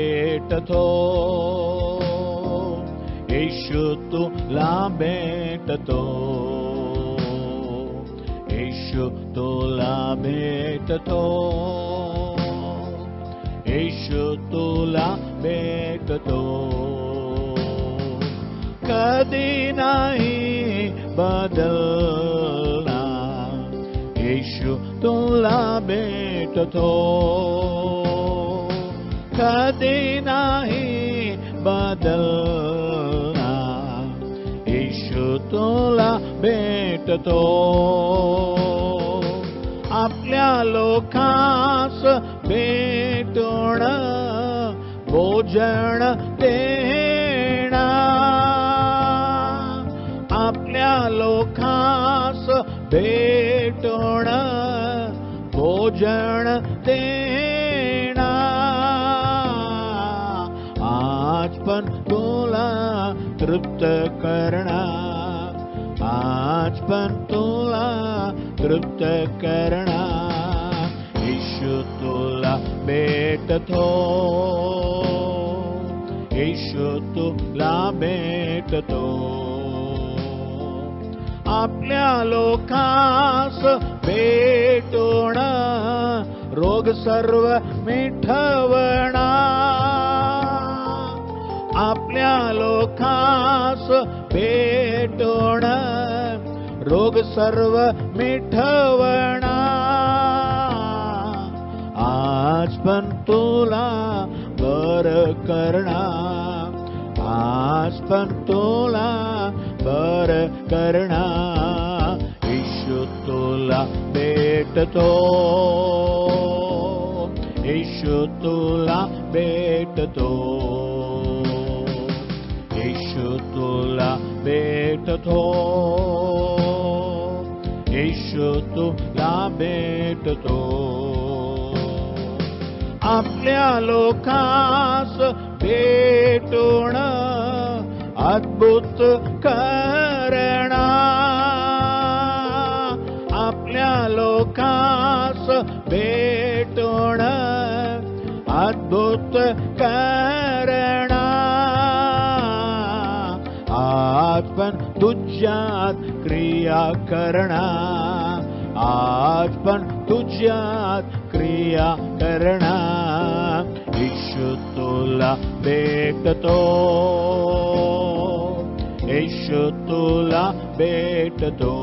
भेटतो, येशू तुला भेटतो, येशू तुला भेटतो, येशू तुला भेटतो. कधी नाही बदलणार, येशू तुला भेटतो, कधी नाही बदलणार, येशू तुला भेटतो. आपल्या लोकांस भेटून भोजन देणार, आपल्या लोकांस भेटून भोजन देणार. आज पण तुला तृप्त करणार, आज पण तुला तृप्त करणार. येशू तुला भेटतो, येशू तुला भेटतो. आपल्या लोकांस भेटून रोग सर्व मिटवणार, आपल्या लोकांस भेटून रोग सर्व मिटवणार. आज पण तुला बरं करणार, आज पण तुला बरं करणार. येशू तुला भेटतो, येशू तुला भेटतो, येशू तुला भेटतो, येशू तुला भेटतो. आपल्या लोकांस भेटून अद्भुत करणार, आपल्या लोकांस भेटून अद्भुत करणार. आज पण तुझ्यात क्रिया करणार, आज पण तुझ्यात क्रिया करणार. येशू तुला भेटतो, येशू तुला भेटतो,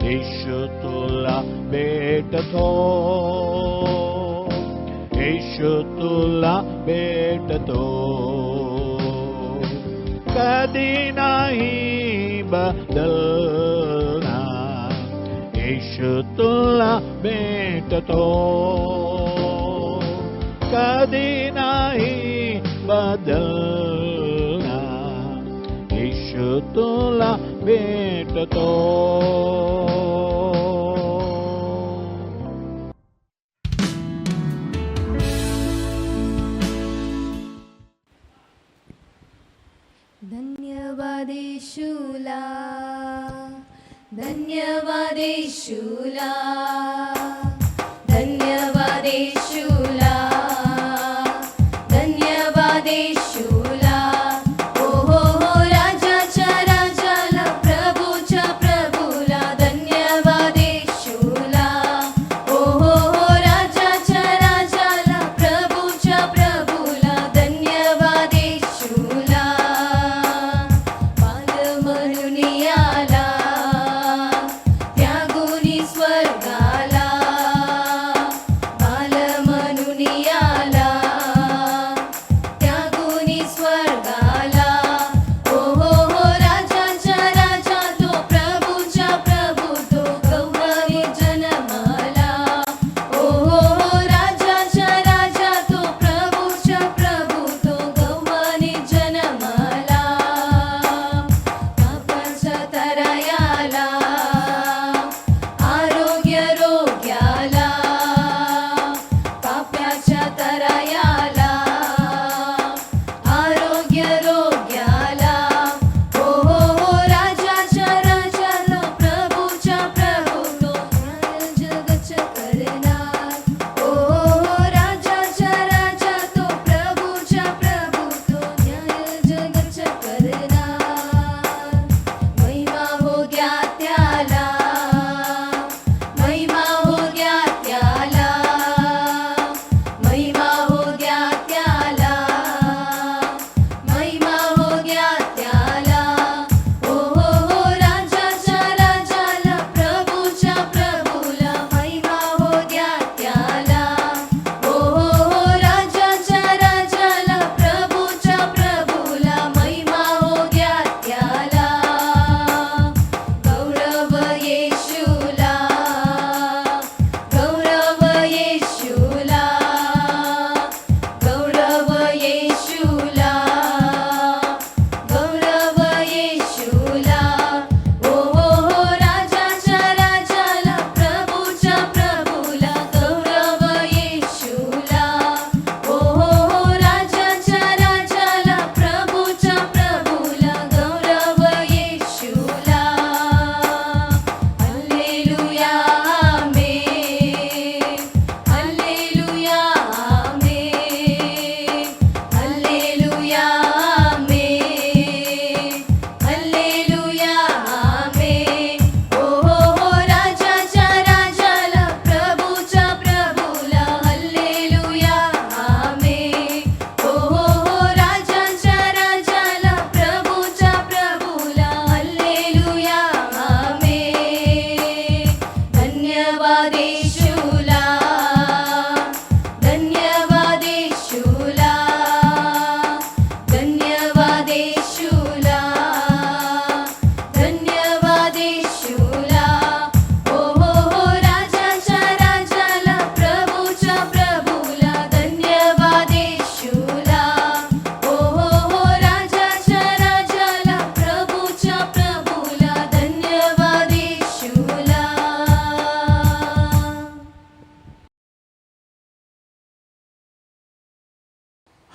येशू तुला भेटतो, येशू तुला भेटतो. कधी नाही बदलणार, येशू तुला भेटतो, कधी नाही बदलणार, येशू तुला भेटतो. धन्यवाद येशूला, धन्यवाद येशूला, धन्यवाद येशूला, धन्यवाद येशूला. ओ हो हो राजाच्या राजाला, प्रभूच्या प्रभूला, धन्यवाद येशूला. ओ हो हो राजाच्या राजाला, प्रभूच्या प्रभूला, धन्यवाद येशूला. बाल म्हणून आला, त्यागुनी स्वर्गाला,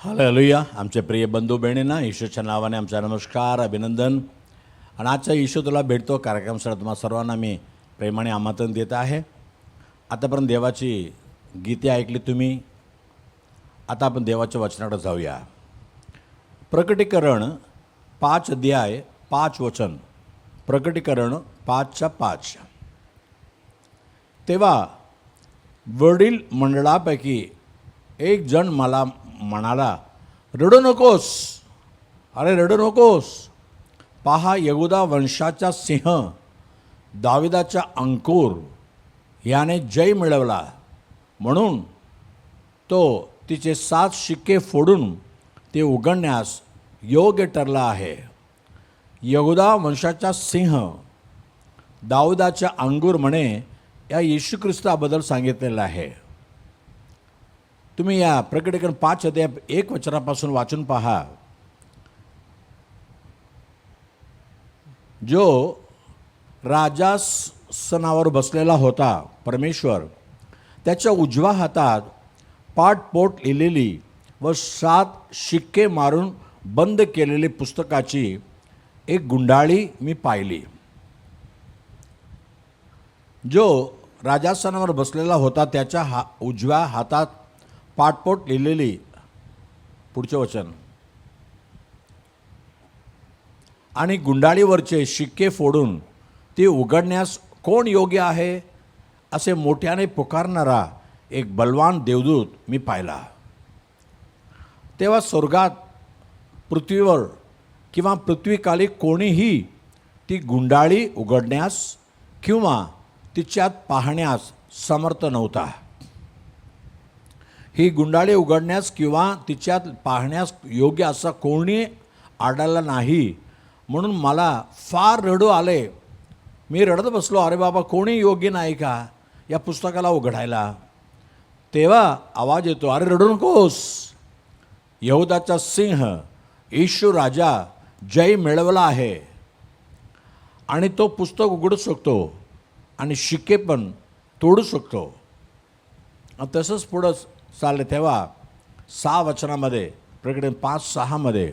हालेलुया. आमचे प्रिय बंधू बहिणींना येशूच्या नावाने आमचा नमस्कार, अभिनंदन. आणि आजचा येशू तुला भेटतो कार्यक्रमासाठी तुम्हा सर्वांना मी प्रेमाने आमंत्रण देत आहे. आतापर्यंत देवाची गीते ऐकली तुम्ही. आता आपण देवाच्या वचनाकडे जाऊया. प्रकटीकरण 5 अध्याय 5 वचन. प्रकटीकरण 5:5. तेव्हा वडील मंडळापैकी एक जण मला म्हणाला, रडू नकोस, अरे रडू नकोस. पहा, यहूदा वंशाचा सिंह, दाविदाचा अंकुर याने जय मिळवला, म्हणून तो तिचे 7 शिक्के फोडून ते उघडण्यास योग्य ठरला आहे. यहूदा वंशाचा सिंह, दाविदाचा अंगूर म्हणे या येशू ख्रिस्ताबद्दल सांगितलेलं आहे. तुम्ही या प्रकटीकरण 5 अध्याय 1 वचनापासून वाचून पहा. जो राजासनावर बसलेला होता परमेश्वर, त्याच्या उजव्या हातात पाटपोट लिहिलेली व 7 शिक्के मारून बंद केलेली पुस्तकाची एक गुंडाळी मी पाहिली. जो राजासनावर बसलेला होता त्याच्या उजव्या हातात पाटपोट लिहिलेली, पुढचे वचन, आणि गुंडाळीवरचे शिक्के फोडून ती उघडण्यास कोण योग्य आहे असे मोठ्याने पुकारणारा एक बलवान देवदूत मी पाहिला. तेव्हा स्वर्गात, पृथ्वीवर किंवा पृथ्वीखाली कोणीही ती गुंडाळी उघडण्यास किंवा तिच्यात पाहण्यास समर्थ नव्हता. ही गुंडाळी उघडण्यास किंवा तिच्यात पाहण्यास योग्य असा कोणी आढळला नाही, म्हणून मला फार रडू आले. मी रडत बसलो, अरे बाबा, कोणी योग्य नाही का या पुस्तकाला उघडायला. तेव्हा आवाज येतो, अरे रडू नकोस, यहूदाचा सिंह येशू राजा जय मिळवला आहे आणि तो पुस्तक उघडू शकतो आणि शिक्के पण तोडू शकतो. तसंच पुढं चालले. तेव्हा 6 वचनामध्ये, प्रकटीकरण 5:6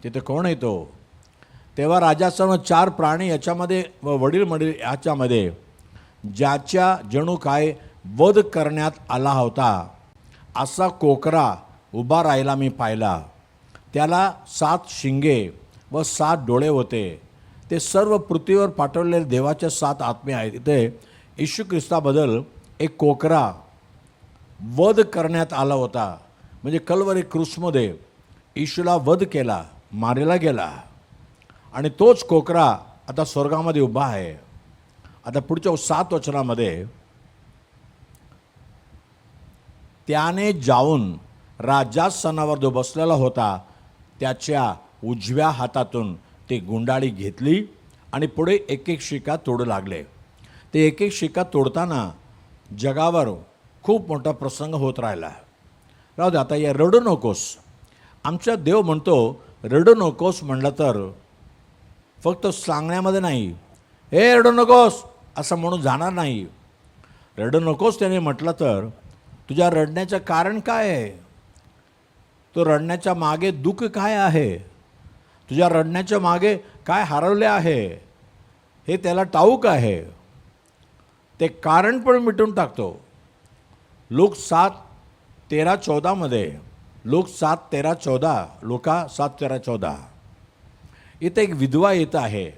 तिथे कोण येतो, तेव्हा राजासह 4 प्राणी याच्यामध्ये व वडील मंडळी याच्यामध्ये, ज्याच्या जणू काय वध करण्यात आला होता असा कोकरा उभा राहिला मी पाहिला. त्याला 7 शिंगे व 7 डोळे होते. ते सर्व पृथ्वीवर पाठवलेले देवाच्या 7 आत्मे आहेत. इथे येशू ख्रिस्ताबद्दल एक कोकरा वध करण्यात आला होता. म्हणजे कल्वरी क्रूसमध्ये येशूला वध केला, मारला गेला, आणि तोच कोकरा आता स्वर्गामध्ये उभा आहे. आता पुढच्या 7 वचनामध्ये, त्याने जाऊन राजासनावर जो बसलेला होता त्याच्या उजव्या हातातून ती गुंडाळी घेतली आणि पुढे एक एक शिक्का तोडू लागले. ते एक एक शिक्का तोडताना जगावर खूप मोठा प्रसंग होत राहिला. राहू दे, आता या रडू नकोस. आमचा देव म्हणतो रडू नकोस म्हणलं तर फक्त सांगण्यामध्ये नाही, हे रडू नकोस असं म्हणून जाणार नाही. रडू नकोस त्याने म्हटलं तर तुझ्या रडण्याचं कारण काय आहे, तो रडण्याच्या मागे दुःख काय आहे, तुझ्या रडण्याच्या मागे काय हरवले आहे हे त्याला ठाऊक आहे. ते कारण पण मिटून टाकतो. लूक 7:13-14 लूक 7:13-14 लूका 7:13-14 इथे एक विधवा येत आहे.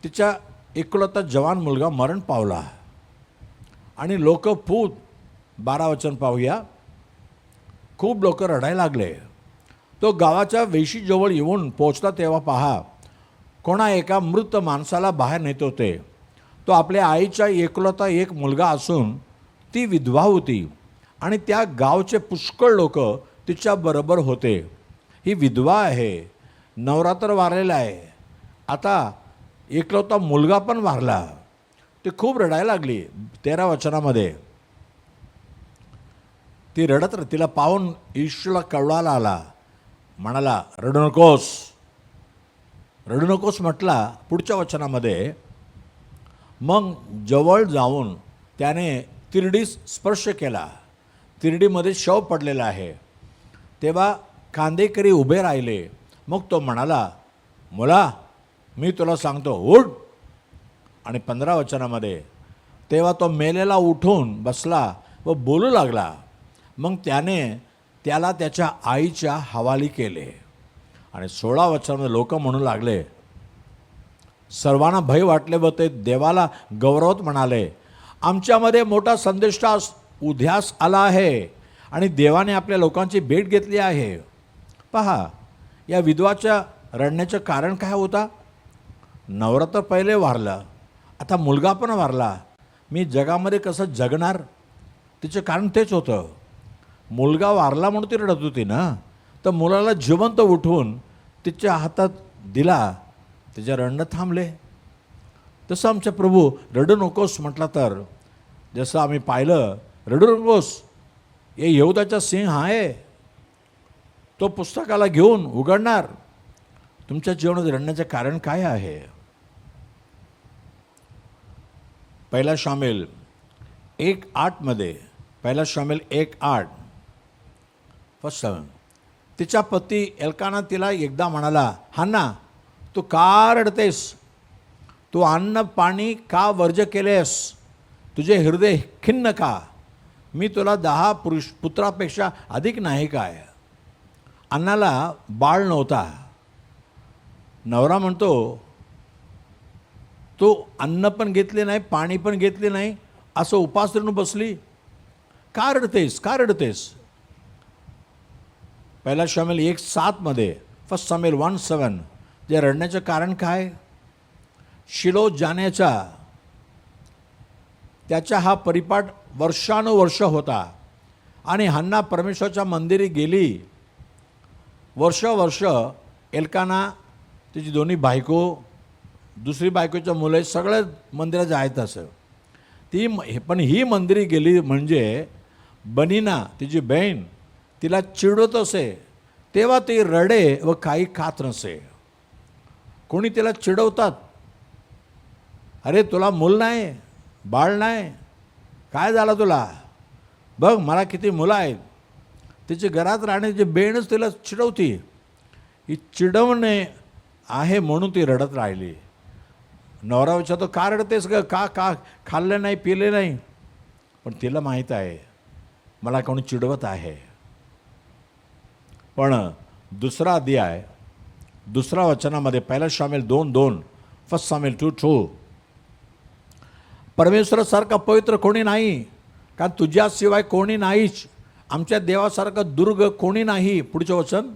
तिच्या एकुलता जवान मुलगा मरण पावला आणि लोक 12 वचन पाहूया. खूप लोक रडायला लागले. तो गावाच्या वेशीजवळ येऊन पोचला तेव्हा पहा, कोणा एका मृत माणसाला बाहेर नेत होते. तो आपल्या आईचा एकुलता एक मुलगा असून ती विधवा होती आणि त्या गावचे पुष्कळ लोक तिच्याबरोबर होते. ही विधवा आहे, नवरात्र वारलेला आहे, आता एकलवता मुलगा पण वारला. ती खूप रडायला लागली. 13 वचनामध्ये ती रडत, तिला पाहून येशूला कळवायला आला, म्हणाला रडू नकोस, रडू नकोस म्हटला. पुढच्या वचनामध्ये, मग जवळ जाऊन त्याने तिरडी स्पर्श केला. तिरडीमध्ये शव पडलेला आहे. तेव्हा कांदेकरी उभे राहिले. मग तो म्हणाला, मुला मी तुला सांगतो उठ. आणि 15 वचनामध्ये तेव्हा तो मेलेला उठून बसला व बोलू लागला. मग त्याने त्याला त्याच्या आईच्या हवाली केले. आणि 16 वचनामध्ये लोक म्हणू लागले, सर्वांना भय वाटले व ते देवाला गौरवत म्हणाले, आमच्यामध्ये मोठा संदेष्टास उद्यास आला आहे आणि देवाने आपल्या लोकांची भेट घेतली आहे. पहा, या विधवाच्या रडण्याचं कारण काय होता? नवरा तर पहिले वारला, आता मुलगा पण वारला. मी जगामध्ये कसं जगणार? तिचं कारण तेच होतं. मुलगा वारला म्हणून ती रडत होती ना, तर मुलाला जिवंत उठवून तिच्या हातात दिला, तिच्या रडणं थांबले. तसं आमच्या प्रभू रडू नकोस म्हटला तर, जसं आम्ही पाहिलं, रडू नकोस, हे यहूदाचा सिंह आहे, तो पुस्तकाला घेऊन उघडणार. तुमच्या जीवनात रडण्याचं कारण काय आहे? पहिला शामेल 1:8 पहिला शामेल 1:8 फर्स्ट 7. तिचा पती एल्काना तिला एकदा म्हणाला, हन्ना तू का रडतेस? तू अन्न पाणी का वर्ज केलेस? तुझे हृदय खिन्न का? मी तुला 10 पुत्रापेक्षा अधिक नाही काय? अन्नाला बाळ नव्हता. नवरा म्हणतो, तू अन्न पण घेतले नाही, पाणी पण घेतले नाही, असं उपास धरून बसली, का रडतेस? का रडतेस? पहिला शामेल 1:7 फर्स्ट शामेल 1:7 जे रडण्याचं कारण काय? शिलो जाण्याचा त्याचा हा परिपाठ वर्षानुवर्ष होता. आणि हन्ना परमेश्वराच्या मंदिरी गेली. वर्ष एल्काना, तिची दोन्ही बायको, दुसरी बायकोच्या मुलं सगळे मंदिरात जायचं असं. पण ही मंदिरी गेली म्हणजे बनीना तिची बहीण तिला चिडवत असे, तेव्हा ती रडे व काही खात नसे. कोणी तिला चिडवतात, अरे तुला मूल नाही, बाळ नाही, काय झालं तुला? बघ मला किती मुलं आहेत. तिची घरात राहण्याची बहीणच तिला चिडवती. ही चिडवणे आहे म्हणून ती रडत राहिली. नवरा विचारतो, का रडतेस ग? का का खाल्ले नाही, पिले नाही? पण तिला माहीत आहे मला कोणी चिडवत आहे. पण दुसरा अध्याय 2 वचनामध्ये पहिला शामेल 2:2 फर्स्ट शामेल 2:2 परमेश्वरासारखा पवित्र कोणी नाही, कारण तुझ्याशिवाय कोणी नाहीच. आमच्या देवासारखा दुर्ग कोणी नाही. पुढचं वचन,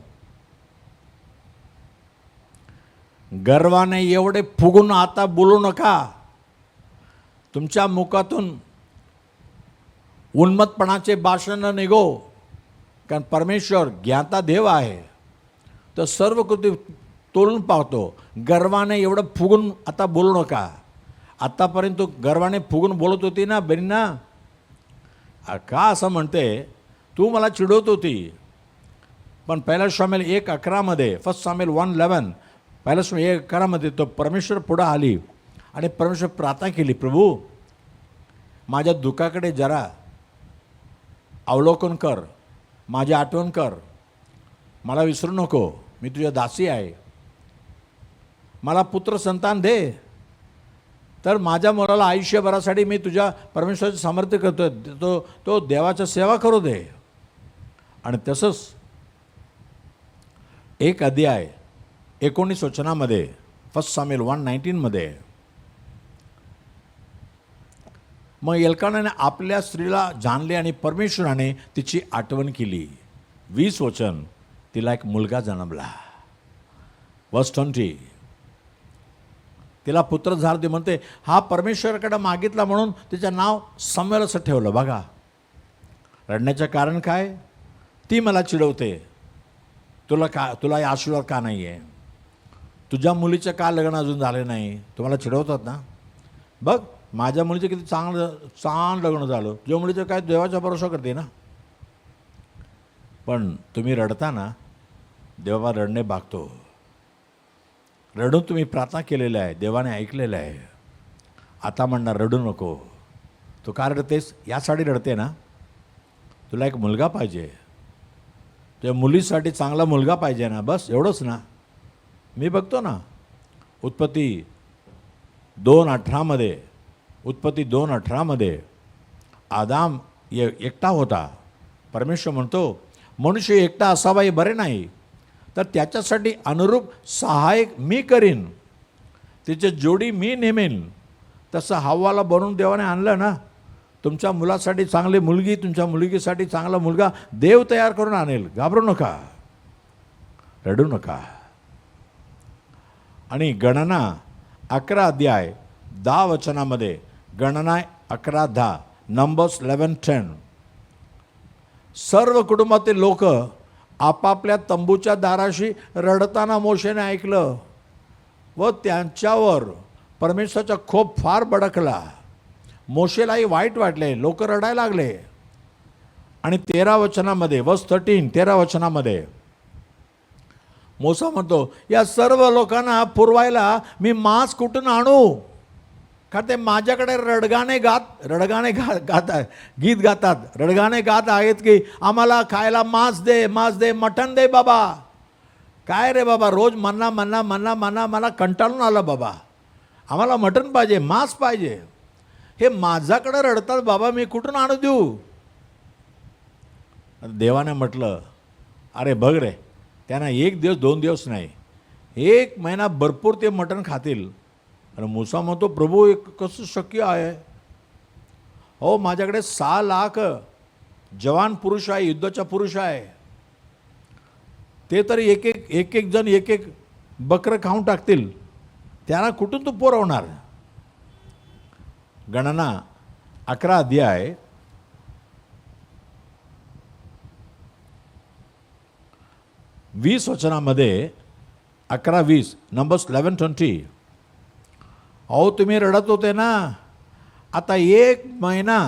गर्वाने एवढे फुगून आता बोलू नका. तुमच्या मुखातून उन्मत्तपणाचे भाषण निघो, कारण परमेश्वर ज्ञाता देव आहे, तर सर्व कृती तोलून पाहतो. गर्वाने एवढं फुगून आता बोलू नका. आत्तापर्यंत तू गर्वाने फुगून बोलत होती ना बहिणींना, का असं म्हणते? तू मला चिडवत होती. पण पहिला शामेल 1:11 फर्स्ट शामेल 1:11 पहिला शामेल 1:11 तो परमेश्वर पुढं आली आणि परमेश्वर प्रार्थना केली, प्रभू माझ्या दुःखाकडे जरा अवलोकन कर, माझी आठवण कर, मला विसरू नको, मी तुझ्या दासी आहे, मला पुत्र संतान दे, तर माझ्या मुलाला आयुष्यभरासाठी मी तुझ्या परमेश्वराचं सामर्थ्य करतो, तो देवाची सेवा करू दे. आणि तसंच 1 अध्याय 19 वचनामध्ये फर्स्ट शामेल 1:19 मग एल्कानाने आपल्या स्त्रीला जाणले आणि परमेश्वराने तिची आठवण केली. 20 वचन, तिला एक मुलगा जन्मला. वर्स 20 तिला पुत्र झाला. ते म्हणते हा परमेश्वराकडे मागितला म्हणून तिचं नाव समुएल असं ठेवलं. बघा रडण्याचं कारण काय? ती मला चिडवते, तुला हे आशीर्वाद का नाही आहे? तुझ्या मुलीचं का लग्न अजून झाले नाही? तुम्हाला चिडवतात ना. बघ माझ्या मुलीचं किती चांगलं लग्न झालं, तुझ्या मुलीचं काय देवाचा भरोसा करते ना. पण तुम्ही रडता ना, देवा रडणे भागतो. रडून तुम्ही प्रार्थना केलेली आहे, देवाने ऐकलेलं आहे. आता म्हणणार रडू नको. तू का रडतेस? यासाठी रडते ना, तुला एक मुलगा पाहिजे, त्या मुलीसाठी चांगला मुलगा पाहिजे ना, बस एवढंच ना. मी बघतो ना उत्पत्ती 2:18 उत्पत्ती 2:18 आदाम एकटा होता. परमेश्वर म्हणतो मनुष्य एकटा असावाही बरे नाही, तर त्याच्यासाठी अनुरूप सहायक मी करीन, तिचे जोडी मी नेमेन. तसं हव्वाला बनवून देवाने आणलं ना. तुमच्या मुलासाठी चांगली मुलगी, तुमच्या मुलगीसाठी चांगला मुलगा देव तयार करून आणेल. घाबरू नका, रडू नका. आणि गणना 11:10 गणना 11:10 नंबर्स 11:10 सर्व कुटुंबातील लोक आपापल्या तंबूच्या दाराशी रडताना मोशेने ऐकलं व त्यांच्यावर परमेश्वराचा खोप फार भडकला. मोशेलाही वाईट वाटले, लोक रडायला लागले. आणि 13 मोसा म्हणतो या सर्व लोकांना पुरवायला मी मांस कुठून आणू, का ते माझ्याकडे गीत गातात, रडगाणे गात आहेत की आम्हाला खायला मांस दे, मटण दे बाबा. काय रे बाबा, रोज मन्ना कंटाळून आलं बाबा, आम्हाला मटण पाहिजे, मांस पाहिजे. हे माझ्याकडे रडतात बाबा, मी कुठून आणू देऊ. देवाने म्हटलं अरे बघ रे, त्यांना 1 दिवस 2 दिवस नाही, 1 महिना भरपूर ते मटण खातील. आणि मूसा म्हणतो प्रभू हे कसं शक्य आहे. हो माझ्याकडे 6 लाख जवान पुरुष आहे, युद्धाचा पुरुष आहे, ते तरी एक जण एक बकरं खाऊन टाकतील, त्यांना कुठून तू पुरवणार. गणना 11 20 वचनामध्ये 11:20 नंबर्स 11:20 अहो तुम्ही रडत होते ना, आता 1 महिना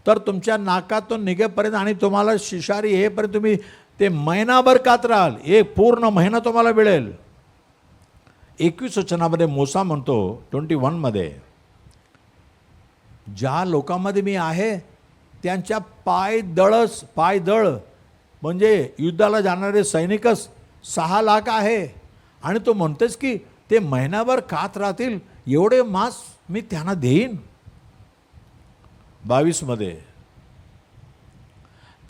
तर तुमच्या नाकातून निघेपर्यंत आणि तुम्हाला शिशारी येईपर्यंत तुम्ही ते महिनाभर कात राहाल, 1 पूर्ण महिना तुम्हाला मिळेल. 21 वचनामध्ये मोसा म्हणतो 21 ज्या लोकांमध्ये मी आहे त्यांच्या पायदळ म्हणजे युद्धाला जाणारे सैनिकच 6 लाख आहे. आणि तो म्हणतेस की ते महिनाभर खात राहतील, एवढे मांस मी त्यांना देईन. 22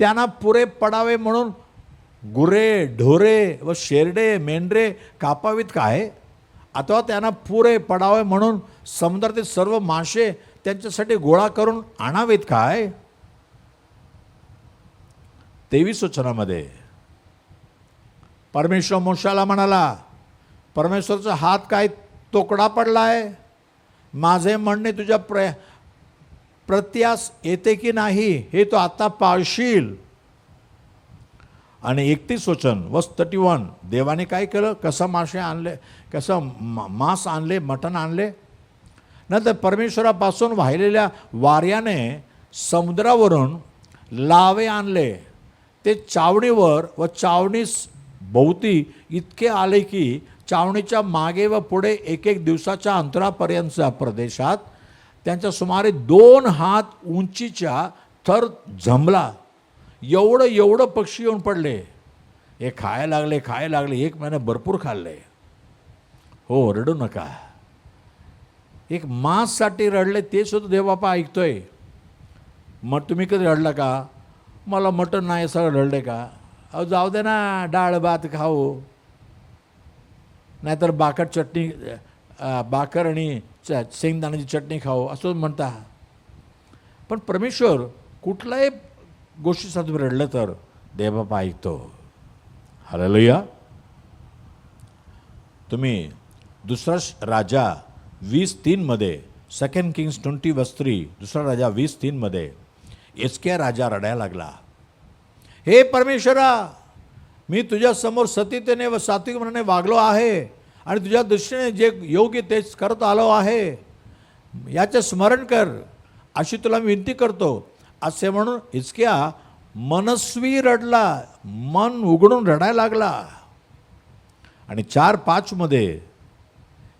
त्यांना पुरे पडावे म्हणून गुरे, ढोरे व शेरडे, मेंढरे कापावीत काय, अथवा त्यांना पुरे पडावे म्हणून समुद्रातील सर्व मासे त्यांच्यासाठी गोळा करून आणावेत काय. 23 वचनामध्ये परमेश्वर मोशाला म्हणाला, परमेश्वरचा हात काय तोकडा पडलाय, माझे म्हणणे तुझ्या प्रत्यास येते की नाही हे तो आता पाळशील. आणि 31 वचन वर्स 31 देवाने काय केलं, कसं मासे आणले, कसं मांस आणले, मटण आणले. नंतर परमेश्वरापासून वाहिलेल्या वाऱ्याने समुद्रावरून लावे आणले, ते चावणीवर व चावणीस भोवती इतके आले की चावणीच्या मागे व पुढे 1 दिवसाच्या अंतरापर्यंतच्या प्रदेशात त्यांच्या सुमारे 2 हात उंचीच्या थर जमला. एवढं पक्षी येऊन पडले. हे खायला लागले 1 महिना भरपूर खाल्ले. हो रडू नका, एक मांससाठी रडले ते सुद्धा देवबापा ऐकतोय. मग तुम्ही कधी रडला का, मला मटण नाही सगळं रडले का. अहो जाऊ दे ना, डाळ भात खाऊ, नाहीतर बाकर आणि शेंगदाण्याची चटणी खाऊ असं म्हणता. पण परमेश्वर कुठल्याही गोष्टीसाठी तुम्ही रडलं तर देवबापा ऐकतो. हालेलुया. तुम्ही दुसरा राजा 20:3 2 किंग्स 20:3 दुसरा राजा 20:3 हिजकिय्या राजा रडायला लागला, हे परमेश्वरा, मी तुझ्या समोर सतीतेने व सात्विकपणाने वागलो आहे आणि तुझ्या दृष्टीने जे योग्य तेच करत आलो आहे, याचे स्मरण कर अशी तुला मी विनंती करतो. असे म्हणून हिजकिय्या मनस्वी रडला, मन उघडून रडायला लागला. आणि 4:5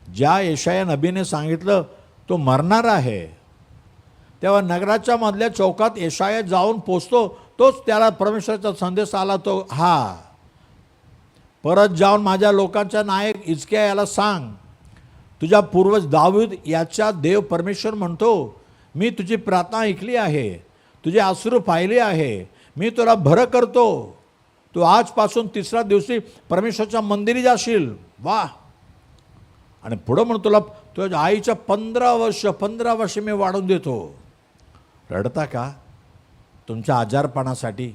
ज्या यशाया नबीने सांगितलं तो मरणार आहे, तेव्हा नगराच्या मधल्या चौकात यशाया जाऊन पोचतो. तोच त्याला परमेश्वराचा संदेश आला, तो हा परत जाऊन माझ्या लोकांचा नायक हिजकिय्या याला सांग, तुझा पूर्वज दाऊद याचा देव परमेश्वर म्हणतो, मी तुझी प्रार्थना ऐकली आहे, तुझे अश्रू पाहिले आहे, मी तुला बरं करतो, तू आजपासून 3ऱ्या दिवशी परमेश्वराच्या मंदिरी जाशील. वा. आणि पुढं म्हणून तुला तुझ्या आईच्या 15 वर्ष मी वाढून देतो. रडता का? तुमच्या आजारपणासाठी,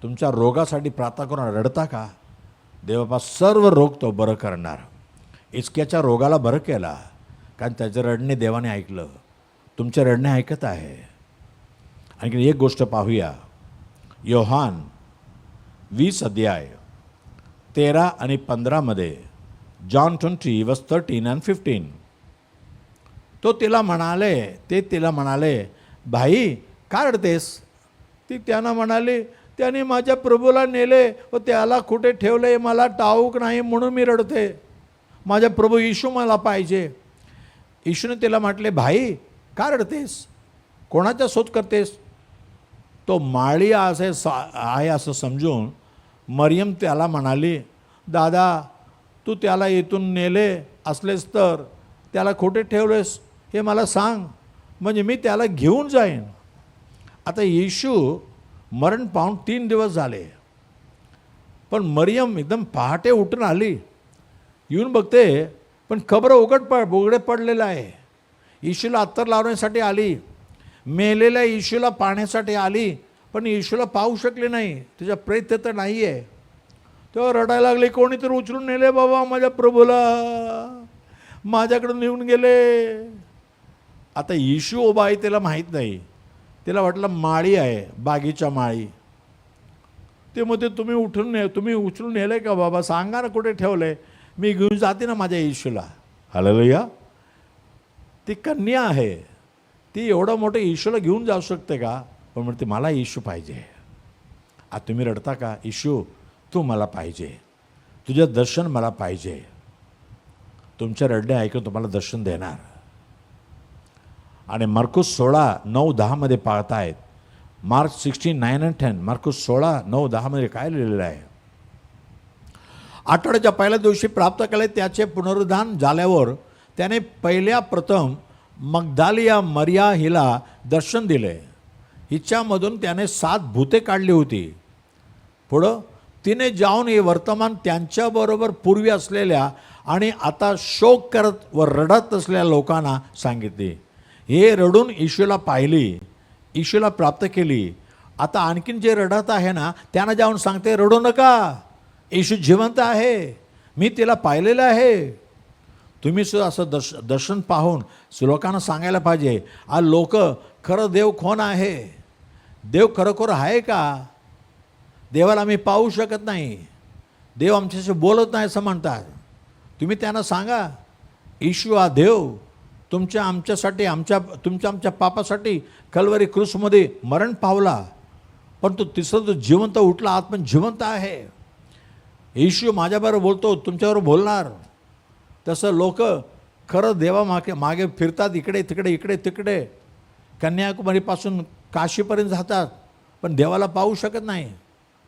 तुमच्या रोगासाठी प्रार्थना करून रडता का? देवबापा सर्व रोग तो बरं करणार. हिजकिय्याच्या रोगाला बरं केला, कारण त्याचं रडणे देवाने ऐकलं. तुमचे रडणे ऐकत आहे. आणखी एक गोष्ट पाहूया. योहान 20 अध्याय 13 आणि 15मध्ये, जॉन 20:13 and 15. तिला म्हणाले, भाई का रडतेस? ती त्यांना म्हणाली, त्याने माझ्या प्रभूला नेले व त्याला कुठे ठेवले मला ठाऊक नाही, म्हणून मी रडते. माझा प्रभू येशू मला पाहिजे. येशूने तिला म्हटले, भाई का रडतेस? कोणाचा शोध करतेस? तो माळी आहे असं समजून मरियम त्याला म्हणाली, दादा तू त्याला इथून नेले असलेस तर त्याला कुठे ठेवलेस हे मला सांग, म्हणजे मी त्याला घेऊन जाईन. आता येशू मरण पावून 3 दिवस झाले, पण मरियम एकदम पहाटे उठून आली. येऊन बघते पण कबर उघडे पडलेलं आहे. येशूला अत्तर लावण्यासाठी आली, मेलेल्या येशूला पाहण्यासाठी आली, पण येशूला पाहू शकले नाही. तिच्या प्रेत तर नाही आहे. तेव्हा रडायला लागले, कोणीतरी उचलून नेले बाबा माझ्या प्रभूला, माझ्याकडून नेऊन गेले. आता येशू उभा आहे तिला माहीत नाही. तिला वाटलं माळी आहे, बागीच्या माळी. ते म्हणते तुम्ही उचलून नेले का बाबा? सांगा ना कुठे ठेवले, मी घेऊन जाते ना माझ्या येशूला. हालेलुया. ती कन्या आहे, ती एवढं मोठं येशूला घेऊन जाऊ शकते का? पण म्हणते मला येशू पाहिजे. आता तुम्ही रडता का? येशू तू मला पाहिजे, तुझं दर्शन मला पाहिजे. तुमच्या रडणे ऐकून तुम्हाला दर्शन देणार. आणि मार्कुस 16:9-10 पाहतायत. Mark 16:9 and 10. मार्कुस 16:9-10 काय लिहिलेलं आहे? आठवड्याच्या पहिल्या दिवशी प्राप्त केले त्याचे पुनरुद्धान झाल्यावर त्याने प्रथम मगदालिया मरिया हिला दर्शन दिले. हिच्यामधून त्याने 7 भूते काढली होती. पुढं तिने जाऊन हे वर्तमान त्यांच्याबरोबर पूर्वी असलेल्या आणि आता शोक करत व रडत असलेल्या लोकांना सांगितले. हे रडून येशूला पाहिली, येशूला प्राप्त केली. आता आणखीन जे रडत आहे ना त्यांना जाऊन सांगते, रडू नका, येशू जिवंत आहे, मी तिला पाहिलेलं आहे. तुम्ही सुद्धा असं दर्शन पाहून लोकांना सांगायला पाहिजे, आ लोक खरं देव कोण आहे? देव खरोखर आहे का? देवाला आम्ही पाहू शकत नाही, देव आमच्याशी बोलत नाही असं म्हणतात. तुम्ही त्यांना सांगा, येशू हा देव आमच्यासाठी आमच्या पापासाठी कल्वरी क्रूसमध्ये मरण पावला, पण तो 3रा दिवस जिवंत उठला, आत्मा जिवंत आहे. येशू माझ्याबरोबर बोलतो, तुमच्याबरोबर बोलणार. तसं लोक खरं देवा मागे फिरतात, इकडे तिकडे. कन्याकुमारीपासून काशीपर्यंत जातात, पण देवाला पाहू शकत नाही.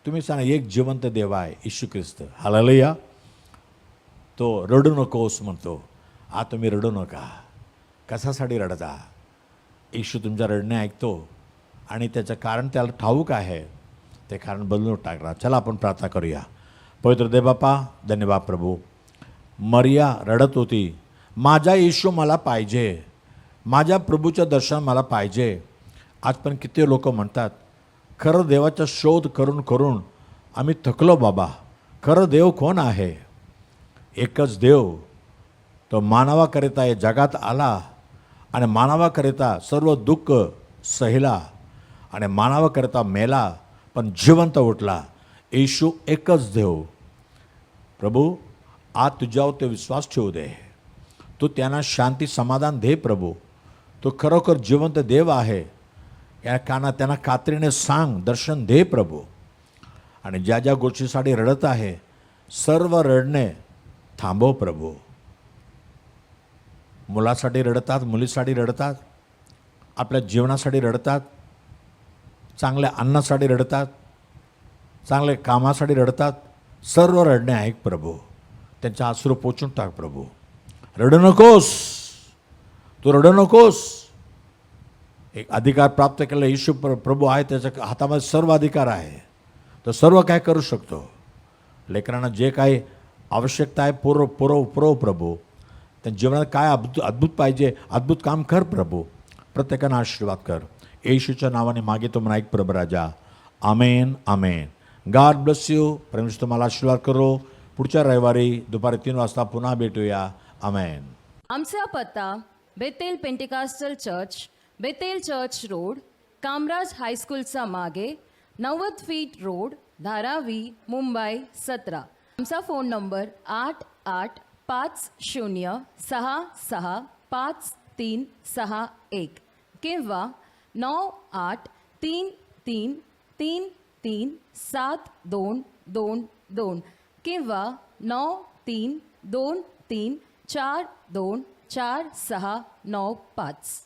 तुम्ही सांगा, एक जिवंत देव आहे येशू ख्रिस्त. हालेलुया. तो रडू नकोस म्हणतो. तुम्ही रडू नका. कशासाठी रडता? येशू तुमच्या रडणे ऐकतो आणि त्याचं कारण त्याला ठाऊक आहे, ते कारण बदलून टाकणार. चला आपण प्रार्थना करूया. पवित्र देव बापा, धन्यवाद प्रभू. मरिया रडत होती, माझा येशू मला पाहिजे, माझ्या प्रभूचं दर्शन मला पाहिजे. आज पण किती लोक म्हणतात, खरं देवाचा शोध करून आम्ही थकलो बाबा. खरं देव कोण आहे? एकच देव, तो मानवाकरिता या जगात आला आणि मानवाकरिता सर्व दुःख सहिला आणि मानवाकरिता मेला, पण जिवंत उठला. येशू एकच देव. प्रभू, आज तुझ्यावर ते विश्वास ठेवू दे. तू त्यांना शांती समाधान दे प्रभू. तो खरोखर जिवंत देव आहे या काना त्यांना खात्रीने सांग, दर्शन दे प्रभू. आणि ज्या ज्या गोष्टीसाठी रडत आहे, सर्व रडणे थांबव प्रभू. मुलासाठी रडतात, मुलीसाठी रडतात, आपल्या जीवनासाठी रडतात, चांगल्या अन्नासाठी रडतात, चांगल्या कामासाठी रडतात. सर्व रडणे ऐक प्रभू. त्यांच्या अश्रू पोचून टाक प्रभू. रडू नकोस, तू रडू नकोस. एक अधिकार प्राप्त केलेला येशू प्रभू आहे, त्याच्या हातामध्ये सर्व अधिकार आहे. तो सर्व काय करू शकतो. लेकरांना जे काही आवश्यकता आहे पुरव प्रभू. त्यांच्या जीवनात काय अद्भुत पाहिजे, अद्भुत काम कर प्रभू. प्रत्येकानं आशीर्वाद कर. येशूच्या नावाने मागितो म्हणून ऐक प्रभू राजा. आमेन आमेन. God bless you. परमेश्वर तुम्हाला आशीर्वाद करो. पुढच्या रविवारी दुपारी 3 वाजता पुन्हा भेटूया. आमेन. आमचा पत्ता Bethel Pentecostal church, Bethel church road, Kamaraj हायस्कूलचा मागे, 90 फीट रोड, धारावी, मुंबई 17. आमचा फोन नंबर 8850665361 किंवा 9833333722 किंवा 9323424695.